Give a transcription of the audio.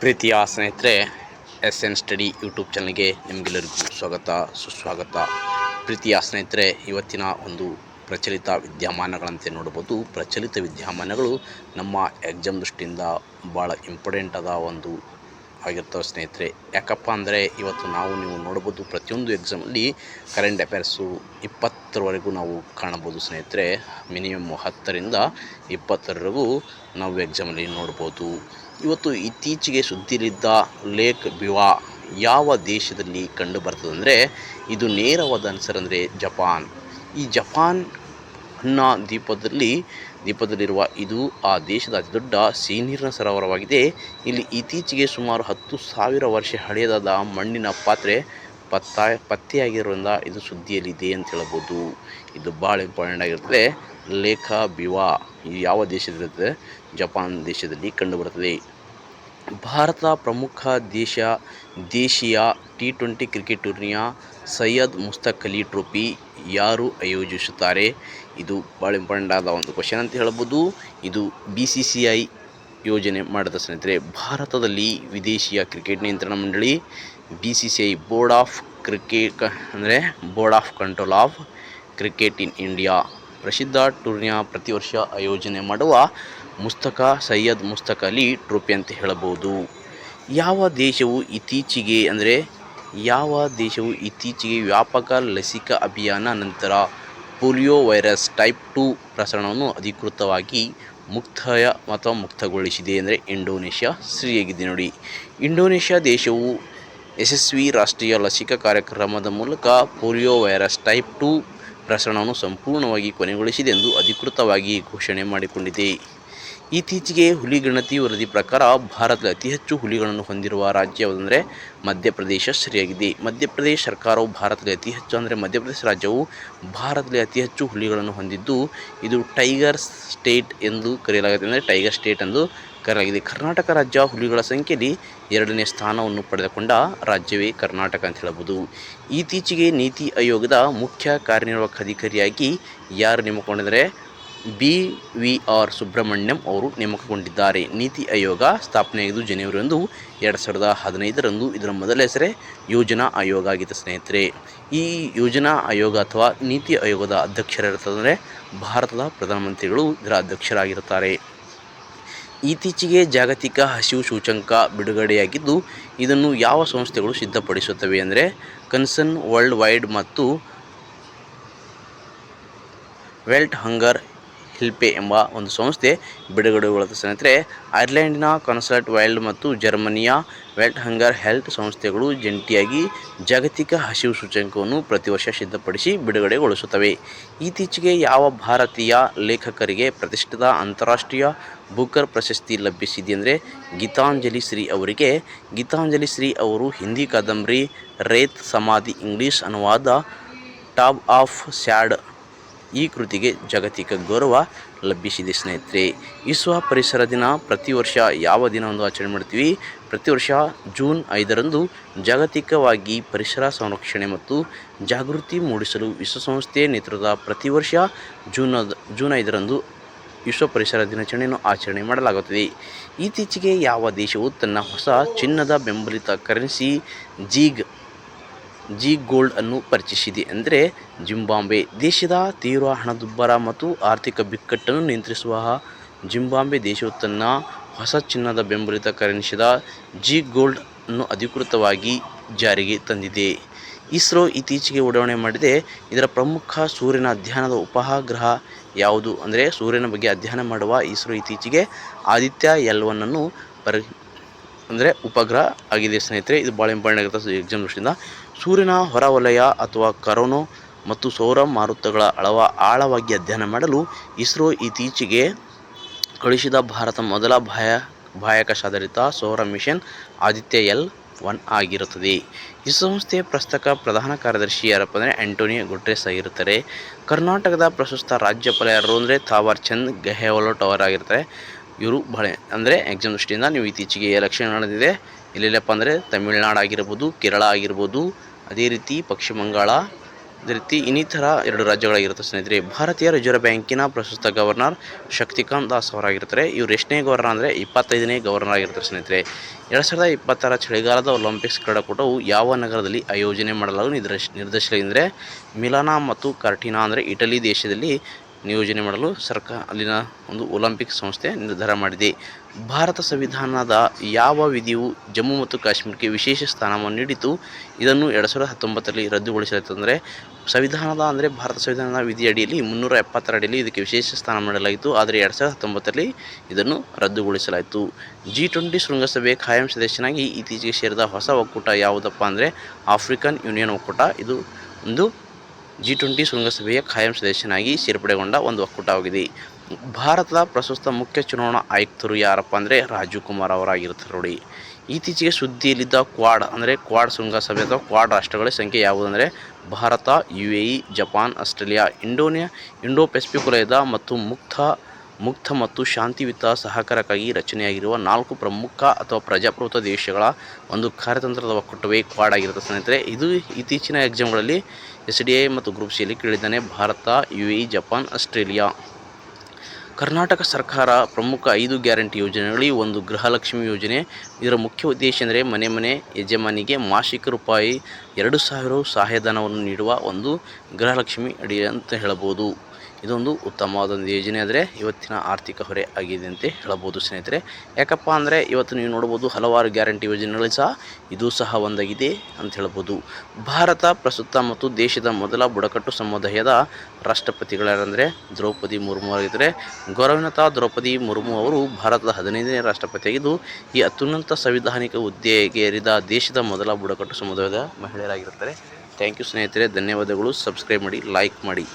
ಪ್ರೀತಿಯ ಸ್ನೇಹಿತರೆ, S N study YouTube ಚಾನಲ್ಗೆ ನಿಮಗೆಲ್ಲರಿಗೂ ಸ್ವಾಗತ ಸುಸ್ವಾಗತ. ಪ್ರೀತಿಯ ಸ್ನೇಹಿತರೆ, ಇವತ್ತಿನ ಒಂದು ಪ್ರಚಲಿತ ವಿದ್ಯಮಾನಗಳಂತೆ ನೋಡ್ಬೋದು. ಪ್ರಚಲಿತ ವಿದ್ಯಮಾನಗಳು ನಮ್ಮ ಎಕ್ಸಾಮ್ ದೃಷ್ಟಿಯಿಂದ ಭಾಳ ಇಂಪಾರ್ಟೆಂಟ್ ಆದ ಒಂದು ಆಗಿರ್ತವೆ ಸ್ನೇಹಿತರೆ. ಯಾಕಪ್ಪ ಅಂದರೆ ಇವತ್ತು ನೀವು ನೋಡ್ಬೋದು, ಪ್ರತಿಯೊಂದು ಎಕ್ಸಾಮಲ್ಲಿ ಕರೆಂಟ್ ಅಫೇರ್ಸು 20ರವರೆಗೂ ನಾವು ಕಾಣಬೋದು ಸ್ನೇಹಿತರೆ. ಮಿನಿಮಮ್ 10ರಿಂದ 20ರವರೆಗೂ ನಾವು ಎಕ್ಸಾಮಲ್ಲಿ ನೋಡ್ಬೋದು. ಇವತ್ತು ಇತ್ತೀಚೆಗೆ ಸುದ್ದಿಯಲ್ಲಿದ್ದ ಲೇಕ್ ಬಿವಾ ಯಾವ ದೇಶದಲ್ಲಿ ಕಂಡು ಬರ್ತದೆ ಅಂದರೆ, ಇದು ನೇರವಾದ ಆನ್ಸರ್ ಅಂದರೆ ಜಪಾನ್. ಈ ಜಪಾನ್ ಅನ್ನೋ ದ್ವೀಪದಲ್ಲಿರುವ ಇದು ಆ ದೇಶದ ಅತಿದೊಡ್ಡ ಸಿಹಿನೀರಿನ ಸರೋವರವಾಗಿದೆ. ಇಲ್ಲಿ ಇತ್ತೀಚೆಗೆ ಸುಮಾರು 10,000 ವರ್ಷ ಹಳೆಯದಾದ ಮಣ್ಣಿನ ಪಾತ್ರೆ ಪತ್ತೆಯಾಗಿರೋದ್ರಿಂದ ಇದು ಸುದ್ದಿಯಲ್ಲಿದೆ ಅಂತ ಹೇಳ್ಬೋದು. ಇದು ಭಾಳ ಇಂಪಾರ್ಟೆಂಟ್ ಆಗಿರ್ತದೆ. ಲೇಕ್ ಬಿವಾ ಯಾವ ದೇಶದಲ್ಲಿರ್ತದೆ? ಜಪಾನ್ ದೇಶದಲ್ಲಿ ಕಂಡುಬರುತ್ತದೆ. ಭಾರತದ ಪ್ರಮುಖ ದೇಶೀಯ T20 ಕ್ರಿಕೆಟ್ ಟೂರ್ನಿಯ ಸೈಯದ್ ಮುಸ್ತಕ್ ಅಲಿ ಟ್ರೋಫಿ ಯಾರು ಆಯೋಜಿಸುತ್ತಾರೆ? ಇದು ಭಾಳ ಇಂಪಾರ್ಟೆಂಟ್ ಆದ ಒಂದು ಕ್ವಶನ್ ಅಂತ ಹೇಳ್ಬೋದು. ಇದು BCCI ಯೋಜನೆ ಮಾಡಿದ ಸ್ನೇಹಿತರೆ. ಭಾರತದಲ್ಲಿ ವಿದೇಶಿಯ ಕ್ರಿಕೆಟ್ ನಿಯಂತ್ರಣ ಮಂಡಳಿ BCCI board of control of cricket in India ಪ್ರಸಿದ್ಧ ಟೂರ್ನಿಯ ಪ್ರತಿ ವರ್ಷ ಆಯೋಜನೆ ಮಾಡುವ ಸೈಯದ್ ಮುಸ್ತಕ್ ಅಲಿ ಟ್ರೋಫಿ ಅಂತ ಹೇಳಬಹುದು. ಯಾವ ದೇಶವು ಇತ್ತೀಚೆಗೆ ವ್ಯಾಪಕ ಲಸಿಕಾ ಅಭಿಯಾನ ನಂತರ ಪೋಲಿಯೋ ವೈರಸ್ ಟೈಪ್ 2 ಪ್ರಸರಣವನ್ನು ಅಧಿಕೃತವಾಗಿ ಮುಕ್ತಗೊಳಿಸಿದೆ ಅಂದರೆ ಇಂಡೋನೇಷ್ಯಾ. ಸರಿಯಾಗಿದೆ ನೋಡಿ. ಇಂಡೋನೇಷ್ಯಾ ದೇಶವು ಯಶಸ್ವಿ ರಾಷ್ಟ್ರೀಯ ಲಸಿಕಾ ಕಾರ್ಯಕ್ರಮದ ಮೂಲಕ ಪೋಲಿಯೋ ವೈರಸ್ ಟೈಪ್ 2 ಪ್ರಸರಣವನ್ನು ಸಂಪೂರ್ಣವಾಗಿ ಕೊನೆಗೊಳಿಸಿದೆ ಎಂದು ಅಧಿಕೃತವಾಗಿ ಘೋಷಣೆ ಮಾಡಿಕೊಂಡಿದೆ. ಇತ್ತೀಚೆಗೆ ಹುಲಿ ಗಣತಿ ವರದಿ ಪ್ರಕಾರ ಭಾರತದಲ್ಲಿ ಅತಿ ಹೆಚ್ಚು ಹುಲಿಗಳನ್ನು ಹೊಂದಿರುವ ರಾಜ್ಯ ಯಾವುದಂದರೆ ಮಧ್ಯಪ್ರದೇಶ. ಸರಿಯಾಗಿದೆ. ಮಧ್ಯಪ್ರದೇಶ ಸರ್ಕಾರವು ಮಧ್ಯಪ್ರದೇಶ ರಾಜ್ಯವು ಭಾರತದಲ್ಲಿ ಅತಿ ಹೆಚ್ಚು ಹುಲಿಗಳನ್ನು ಹೊಂದಿದ್ದು ಇದು ಟೈಗರ್ ಸ್ಟೇಟ್ ಎಂದು ಕರೆಯಲಾಗಿದೆ. ಕರ್ನಾಟಕ ರಾಜ್ಯ ಹುಲಿಗಳ ಸಂಖ್ಯೆಯಲ್ಲಿ 2ನೇ ಸ್ಥಾನವನ್ನು ಪಡೆದುಕೊಂಡ ರಾಜ್ಯವೇ ಕರ್ನಾಟಕ ಅಂತ ಹೇಳ್ಬೋದು. ಇತ್ತೀಚೆಗೆ ನೀತಿ ಆಯೋಗದ ಮುಖ್ಯ ಕಾರ್ಯನಿರ್ವಾಹಕ ಅಧಿಕಾರಿಯಾಗಿ ಯಾರು ನೇಮಕಗೊಂಡಿದ್ದಾರೆ? BVR ಸುಬ್ರಹ್ಮಣ್ಯಂ ಅವರು ನೇಮಕಗೊಂಡಿದ್ದಾರೆ. ನೀತಿ ಆಯೋಗ ಸ್ಥಾಪನೆಯಾಗಿದ್ದು ಜನವರಿ 1, 2015ರಂದು. ಇದರ ಮೊದಲ ಹೆಸರೇ ಯೋಜನಾ ಆಯೋಗ ಆಗಿತ್ತು ಸ್ನೇಹಿತರೆ. ಈ ಯೋಜನಾ ಆಯೋಗ ಅಥವಾ ನೀತಿ ಆಯೋಗದ ಅಧ್ಯಕ್ಷರಿರ್ತಾರೆ ಭಾರತದ ಪ್ರಧಾನಮಂತ್ರಿಗಳು ಇದರ ಅಧ್ಯಕ್ಷರಾಗಿರುತ್ತಾರೆ. ಇತ್ತೀಚೆಗೆ ಜಾಗತಿಕ ಹಸಿವು ಸೂಚ್ಯಂಕ ಬಿಡುಗಡೆಯಾಗಿದ್ದು ಇದನ್ನು ಯಾವ ಸಂಸ್ಥೆಗಳು ಸಿದ್ಧಪಡಿಸುತ್ತವೆ ಅಂದರೆ ಕನ್ಸರ್ನ್ ವರ್ಲ್ಡ್ ವೈಡ್ ಮತ್ತು ವೆಲ್ಟ್ ಹಂಗರ್ ಹೆಲ್ಪೆ ಎಂಬ ಒಂದು ಸಂಸ್ಥೆ ಬಿಡುಗಡೆಗೊಳ್ಳುತ್ತದೆ ಸ್ನೇಹಿತರೆ. ಐರ್ಲೆಂಡಿನ ಕನ್ಸರ್ನ್ ವೈಲ್ಡ್ ಮತ್ತು ಜರ್ಮನಿಯ ವೆಲ್ಟ್ ಹಂಗರ್ ಹೆಲ್ತ್ ಸಂಸ್ಥೆಗಳು ಜಂಟಿಯಾಗಿ ಜಾಗತಿಕ ಹಸಿವು ಸೂಚ್ಯಂಕವನ್ನು ಪ್ರತಿ ವರ್ಷ ಸಿದ್ಧಪಡಿಸಿ ಬಿಡುಗಡೆಗೊಳಿಸುತ್ತವೆ. ಇತ್ತೀಚೆಗೆ ಯಾವ ಭಾರತೀಯ ಲೇಖಕರಿಗೆ ಪ್ರತಿಷ್ಠಿತ ಅಂತಾರಾಷ್ಟ್ರೀಯ ಬೂಕರ್ ಪ್ರಶಸ್ತಿ ಲಭಿಸಿದೆ ಅಂದರೆ ಗೀತಾಂಜಲಿ ಶ್ರೀ ಅವರಿಗೆ. ಗೀತಾಂಜಲಿ ಶ್ರೀ ಅವರು ಹಿಂದಿ ಕಾದಂಬರಿ ರೇತ್ ಸಮಾಧಿ ಇಂಗ್ಲಿಷ್ ಅನುವಾದ ಟಾಪ್ ಆಫ್ ಸ್ಯಾಡ್ ಈ ಕೃತಿಗೆ ಜಾಗತಿಕ ಗೌರವ ಲಭಿಸಿದೆ ಸ್ನೇಹಿತರೆ. ವಿಶ್ವ ಪರಿಸರ ದಿನ ಪ್ರತಿ ವರ್ಷ ಯಾವ ದಿನವನ್ನು ಆಚರಣೆ ಮಾಡ್ತೀವಿ? ಪ್ರತಿ ವರ್ಷ ಜೂನ್ 5ರಂದು ಜಾಗತಿಕವಾಗಿ ಪರಿಸರ ಸಂರಕ್ಷಣೆ ಮತ್ತು ಜಾಗೃತಿ ಮೂಡಿಸಲು ವಿಶ್ವಸಂಸ್ಥೆ ನೇತೃತ್ವದ ಪ್ರತಿ ವರ್ಷ ಜೂನ್ 5ರಂದು ವಿಶ್ವ ಪರಿಸರ ದಿನಾಚರಣೆಯನ್ನು ಆಚರಣೆ ಮಾಡಲಾಗುತ್ತದೆ. ಇತ್ತೀಚೆಗೆ ಯಾವ ದೇಶವು ತನ್ನ ಹೊಸ ಚಿನ್ನದ ಬೆಂಬಲಿತ ಕರೆನ್ಸಿ ಜೀಗ್ ಗೋಲ್ಡ್ ಅನ್ನು ಪರಿಚಯಿಸಿದೆ ಅಂದರೆ ಜಿಂಬಾಬ್ವೆ. ದೇಶದ ತೀವ್ರ ಹಣದುಬ್ಬರ ಮತ್ತು ಆರ್ಥಿಕ ಬಿಕ್ಕಟ್ಟನ್ನು ನಿಯಂತ್ರಿಸುವ ಜಿಂಬಾಬ್ವೆ ದೇಶವು ತನ್ನ ಹೊಸ ಚಿನ್ನದ ಬೆಂಬಲಿತ ಕರೆನ್ಸಿಯಾದ ಜೀಗ್ ಗೋಲ್ಡ್ ಅನ್ನು ಅಧಿಕೃತವಾಗಿ ಜಾರಿಗೆ ತಂದಿದೆ. ಇಸ್ರೋ ಇತ್ತೀಚೆಗೆ ಉಡಾವಣೆ ಮಾಡಿದೆ. ಇದರ ಪ್ರಮುಖ ಸೂರ್ಯನ ಅಧ್ಯಯನದ ಉಪಗ್ರಹ ಯಾವುದು ಅಂದರೆ ಸೂರ್ಯನ ಬಗ್ಗೆ ಅಧ್ಯಯನ ಮಾಡುವ ಇಸ್ರೋ ಇತ್ತೀಚೆಗೆ ಆದಿತ್ಯ L1 ಅನ್ನು ಉಪಗ್ರಹ ಆಗಿದೆ ಸ್ನೇಹಿತರೆ. ಇದು ಭಾಳ ಇಂಪಾರ್ಟೆಂಟ್ ಆಗಿರುತ್ತೆ ಎಕ್ಸಾಮ್ ದೃಷ್ಟಿಯಿಂದ. ಸೂರ್ಯನ ಹೊರವಲಯ ಅಥವಾ ಕರೋನಾ ಮತ್ತು ಸೌರ ಮಾರುತಗಳ ಆಳವಾಗಿ ಅಧ್ಯಯನ ಮಾಡಲು ಇಸ್ರೋ ಇತ್ತೀಚೆಗೆ ಕಳುಹಿಸಿದ ಭಾರತ ಮೊದಲ ಬಾಹ್ಯಾಕಾಶಾಧಾರಿತ ಸೌರ ಮಿಷನ್ ಆದಿತ್ಯ L1 ಆಗಿರುತ್ತದೆ. ವಿಶ್ವಸಂಸ್ಥೆ ಪ್ರಧಾನ ಕಾರ್ಯದರ್ಶಿ ಯಾರಪ್ಪ ಅಂದರೆ ಆಂಟೋನಿಯೋ ಗುಟೆರಸ್ ಆಗಿರ್ತಾರೆ. ಕರ್ನಾಟಕದ ಪ್ರಸ್ತುತ ರಾಜ್ಯಪಾಲ ಯಾರು ಅಂದರೆ ಥಾವರ್ ಚಂದ್ ಗೆಹ್ಲೋಟ್ ಅವರಾಗಿರ್ತಾರೆ. ಇವರು ಎಕ್ಸಾಮ್ ದೃಷ್ಟಿಯಿಂದ ನೀವು ಇತ್ತೀಚೆಗೆ ಎಲೆಕ್ಷನ್ ನಡೆದಿದೆ. ಎಲ್ಲೆಲ್ಲಪ್ಪ ಅಂದರೆ ತಮಿಳುನಾಡು ಆಗಿರ್ಬೋದು, ಕೇರಳ ಆಗಿರ್ಬೋದು, ಅದೇ ರೀತಿ ಪಶ್ಚಿಮ ಬಂಗಾಳ, ಅದೇ ರೀತಿ ಇನ್ನಿತರ 2 ರಾಜ್ಯಗಳಾಗಿರುತ್ತೆ ಸ್ನೇಹಿತರೆ. ಭಾರತೀಯ ರಿಸರ್ವ್ ಬ್ಯಾಂಕಿನ ಪ್ರಸ್ತುತ ಗವರ್ನರ್ ಶಕ್ತಿಕಾಂತ್ ದಾಸ್ ಅವರಾಗಿರ್ತಾರೆ. ಇವರು ಎಷ್ಟನೇ ಗವರ್ನರ್ ಅಂದರೆ 25ನೇ ಗವರ್ನರ್ ಆಗಿರ್ತಾರೆ ಸ್ನೇಹಿತರೆ. 2020 ಚಳಿಗಾಲದ ಒಲಿಂಪಿಕ್ಸ್ ಕ್ರೀಡಾಕೂಟವು ಯಾವ ನಗರದಲ್ಲಿ ಆಯೋಜನೆ ಮಾಡಲು ನಿರ್ಧರಿಸಲಾಗಿದೆ? ಮಿಲಾನ ಮತ್ತು ಕಾರ್ಟಿನಾ ಅಂದರೆ ಇಟಲಿ ದೇಶದಲ್ಲಿ ನಿಯೋಜನೆ ಮಾಡಲು ಅಲ್ಲಿನ ಒಂದು ಒಲಿಂಪಿಕ್ ಸಂಸ್ಥೆ ನಿರ್ಧಾರ ಮಾಡಿದೆ. ಭಾರತ ಸಂವಿಧಾನದ ಯಾವ ವಿಧಿಯು ಜಮ್ಮು ಮತ್ತು ಕಾಶ್ಮೀರಕ್ಕೆ ವಿಶೇಷ ಸ್ಥಾನಮಾನ ನೀಡಿತು? ಇದನ್ನು 2019ರಲ್ಲಿ ರದ್ದುಗೊಳಿಸಲಾಯಿತು. ಅಂದರೆ ಸಂವಿಧಾನದ ಅಂದರೆ ಭಾರತ ಸಂವಿಧಾನದ ವಿಧಿಯಡಿಯಲ್ಲಿ 370ರ ಅಡಿಯಲ್ಲಿ ಇದಕ್ಕೆ ವಿಶೇಷ ಸ್ಥಾನ ನೀಡಲಾಗಿತ್ತು. ಆದರೆ 2019ರಲ್ಲಿ ಇದನ್ನು ರದ್ದುಗೊಳಿಸಲಾಯಿತು. G20 ಶೃಂಗಸಭೆಯ ಖಾಯಂ ಸದಸ್ಯನಾಗಿ ಇತ್ತೀಚೆಗೆ ಸೇರಿದ ಹೊಸ ಒಕ್ಕೂಟ ಯಾವುದಪ್ಪ ಅಂದರೆ ಆಫ್ರಿಕನ್ ಯೂನಿಯನ್ ಒಕ್ಕೂಟ. ಇದು ಒಂದು G20 ಶೃಂಗಸಭೆಯ ಖಾಯಂ ಸದಸ್ಯನಾಗಿ ಸೇರ್ಪಡೆಗೊಂಡ ಒಂದು ಒಕ್ಕೂಟವಾಗಿದೆ. ಭಾರತದ ಪ್ರಸ್ತುತ ಮುಖ್ಯ ಚುನಾವಣಾ ಆಯುಕ್ತರು ಯಾರಪ್ಪ ಅಂದರೆ ರಾಜೀವ್ ಕುಮಾರ್ ಅವರಾಗಿರ್ತಾರೆ ನೋಡಿ. ಇತ್ತೀಚೆಗೆ ಸುದ್ದಿಯಲ್ಲಿದ್ದ ಕ್ವಾಡ್ ಶೃಂಗಸಭೆ ಅಥವಾ ಕ್ವಾಡ್ ರಾಷ್ಟ್ರಗಳ ಸಂಖ್ಯೆ ಯಾವುದಂದರೆ Bharat, UAE, Japan, Australia, Indo Pacific ವಲಯದ ಮತ್ತು ಮುಕ್ತ ಮತ್ತು ಶಾಂತಿಯುತ ಸಹಕಾರಕ್ಕಾಗಿ ರಚನೆಯಾಗಿರುವ 4 ಪ್ರಮುಖ ಅಥವಾ ಪ್ರಜಾಪ್ರಭುತ್ವ ದೇಶಗಳ ಒಂದು ಕಾರ್ಯತಂತ್ರದ ಒಕ್ಕೂಟವೇ ಕ್ವಾಡ್ ಆಗಿರುತ್ತೆ ಸ್ನೇಹಿತರೆ. ಇದು ಇತ್ತೀಚಿನ ಎಕ್ಸಾಮ್ಗಳಲ್ಲಿ SDI ಮತ್ತು ಗ್ರೂಪ್ ಸಿಯಲ್ಲಿ ಕೇಳಿದ್ದಾನೆ. Bharat, UAE, Japan, Australia. Karnataka ಸರ್ಕಾರ ಪ್ರಮುಖ 5 ಗ್ಯಾರಂಟಿ ಯೋಜನೆಗಳಲ್ಲಿ ಒಂದು ಗೃಹಲಕ್ಷ್ಮಿ ಯೋಜನೆ. ಇದರ ಮುಖ್ಯ ಉದ್ದೇಶ ಅಂದರೆ ಮನೆ ಯಜಮಾನಿಗೆ ಮಾಸಿಕ ರೂಪಾಯಿ 2,000 ಸಹಾಯಧನವನ್ನು ನೀಡುವ ಒಂದು ಗೃಹಲಕ್ಷ್ಮಿ ಅಡಿ ಅಂತ ಹೇಳಬಹುದು. ಇದೊಂದು ಉತ್ತಮವಾದ ಒಂದು ಯೋಜನೆ. ಆದರೆ ಇವತ್ತಿನ ಆರ್ಥಿಕ ಹೊರೆ ಆಗಿದೆ ಅಂತ ಹೇಳಬಹುದು ಸ್ನೇಹಿತರೆ. ಯಾಕಪ್ಪ ಅಂದರೆ ಇವತ್ತು ನೀವು ನೋಡ್ಬೋದು ಹಲವಾರು ಗ್ಯಾರಂಟಿ ಯೋಜನೆಗಳು ಸಹ ಇದು ಸಹ ಒಂದಾಗಿದೆ ಅಂತ ಹೇಳ್ಬೋದು. ಭಾರತ ಪ್ರಸ್ತುತ ಮತ್ತು ದೇಶದ ಮೊದಲ ಬುಡಕಟ್ಟು ಸಮುದಾಯದ ರಾಷ್ಟ್ರಪತಿಗಳಾರಂದರೆ ದ್ರೌಪದಿ ಮುರ್ಮು ಆಗಿದ್ದರೆ, ಗೌರವಾನ್ವಿತ ದ್ರೌಪದಿ ಮುರ್ಮು ಅವರು ಭಾರತದ 15ನೇ ರಾಷ್ಟ್ರಪತಿಯಾಗಿದ್ದು ಈ ಅತ್ಯುನ್ನತ ಸಂವಿಧಾನಿಕ ಹುದ್ದೆಗೆ ಏರಿದ ದೇಶದ ಮೊದಲ ಬುಡಕಟ್ಟು ಸಮುದಾಯದ ಮಹಿಳೆಯರಾಗಿರುತ್ತಾರೆ. ಥ್ಯಾಂಕ್ ಯು ಸ್ನೇಹಿತರೆ, ಧನ್ಯವಾದಗಳು. ಸಬ್ಸ್ಕ್ರೈಬ್ ಮಾಡಿ, ಲೈಕ್ ಮಾಡಿ.